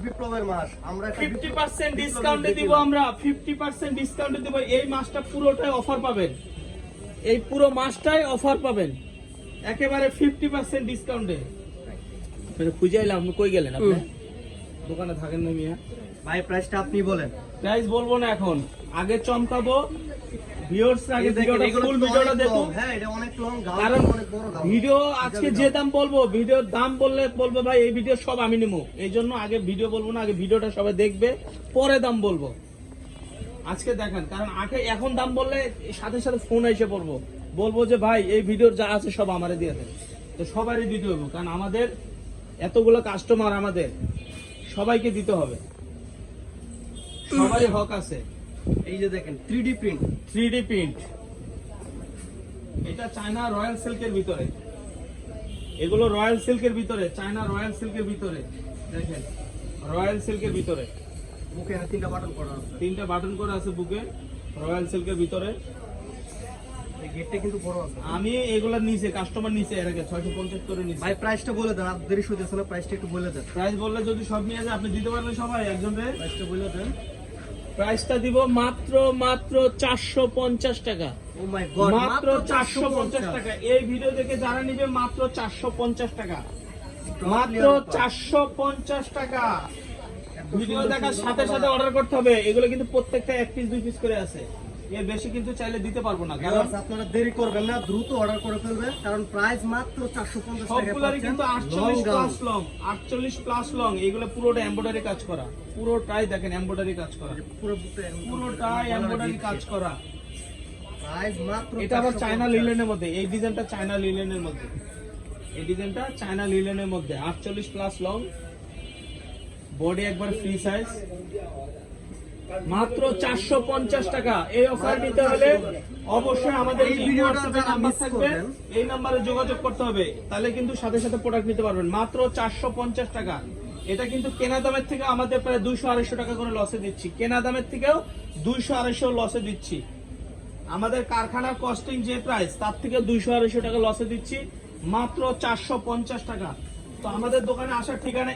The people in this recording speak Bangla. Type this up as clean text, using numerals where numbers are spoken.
বিপ্লবের মাস, আমরা 50% ডিসকাউন্টে দিব, আমরা 50% ডিসকাউন্টে দিব। এই মাসটা পুরোটাই অফার পাবেন, এই পুরো মাসটাই অফার পাবেন একেবারে 50% ডিসকাউন্টে। খুঁজে এলাম, আপনি কই গেলেন? আপনি দোকানে থাকেন না মিয়া? ভাই প্রাইসটা আপনি বলেন। প্রাইস বলবো না এখন, আগে চমকাবো ভিউয়ার্স, আগে ভিডিওটা ফুল ভিডিওটা দেখুন। হ্যাঁ এটা অনেক লং, কারণ অনেক বড় গাও। ভিডিও আজকে যে দাম বলবো, ভিডিওর দাম বললে বলবে ভাই এই ভিডিও সব আমি নেবো, এই জন্য আগে ভিডিও বলবো না, আগে ভিডিওটা সবাই দেখবে পরে দাম বলবো। আজকে দেখেন, কারণ আগে এখন দাম বললে সাথে সাথে ফোন এসে পড়বো, বলবো যে ভাই এই ভিডিওর যা আছে সব আমারে দিয়ে দেন, তো সবারই দিতে হবে, কারণ আমাদের এতগুলো কাস্টমার, আমাদের সবাইকে দিতে হবে, সবারই হক আছে। এই যে দেখেন 3D প্রিন্ট, 3D প্রিন্ট, এটা চায়না রয়্যাল সিল্কের ভিতরে, এগুলো রয়্যাল সিল্কের ভিতরে, চায়না রয়্যাল সিল্কের ভিতরে, দেখেন রয়্যাল সিল্কের ভিতরে। মুখে 3টা বাটন করা আছে, 3টা বাটন করে আছে বুকে, রয়্যাল সিল্কের ভিতরে। এই গেটটা কিন্তু বড় আছে। আমি এগুলা নিচে কাস্টমার নিচে এর আগে 650 করে নিচে। ভাই প্রাইসটা বলে দেন, আপনাদের শুধু না, প্রাইসটা একটু বলে দেন। প্রাইস বললে যদি সব নিয়ে যায় আপনি দিতে পারবেন সবাই একজন রে? প্রাইসটা বলে দেন। প্রাইসটা দিব মাত্র 450 টাকা। ও মাই গড, মাত্র 450 টাকা। এই ভিডিও দেখে যারা নিবে মাত্র 450 টাকা, মাত্র 450 টাকা। ভিডিও দেখার সাথে সাথে অর্ডার করতে হবে, এগুলো কিন্তু প্রত্যেকটা 1 পিস 2 পিস করে আছে, এর বেশি কিন্তু চাইলে দিতে পারবো না। কারণ আপনারা দেরি করবেন না, দ্রুত অর্ডার করে ফেলবেন, কারণ প্রাইস মাত্র 450 টাকা। সবগুলোরই কিন্তু 48 প্লাস লং, 48 প্লাস লং। এগুলো পুরোটা এমব্রয়ডারি কাজ করা, পুরোটাই দেখেন এমব্রয়ডারি কাজ করা, পুরোটাই এমব্রয়ডারি কাজ করা। প্রাইস মাত্র, এটা আবার চায়না লিলেনের মধ্যে, এই ডিজাইনটা চায়না লিলেনের মধ্যে, এই ডিজাইনটা চায়না লিলেনের মধ্যে 48 প্লাস লং, বডি একবার ফ্রি সাইজ, মাত্র 450 টাকা। এই অফার নিতে হলে অবশ্যই আমাদের এই ভিডিওটা নাম্বার থাকবে, এই নম্বরে যোগাযোগ করতে হবে, তাহলে কিন্তু সাথে সাথে প্রোডাক্ট নিতে পারবেন মাত্র 450 টাকা। এটা কিন্তু কেনা দামের থেকে আমাদের প্রায় 200-250 টাকা করে লসে দিচ্ছি, কেনা দামের থেকেও 200-250 লসে দিচ্ছি। আমাদের কারখানার কস্টিং যে প্রাইস তার থেকে 200-250 টাকা লসে দিচ্ছি, মাত্র 450 টাকা। তো আমাদের দোকানে আসার ঠিকানা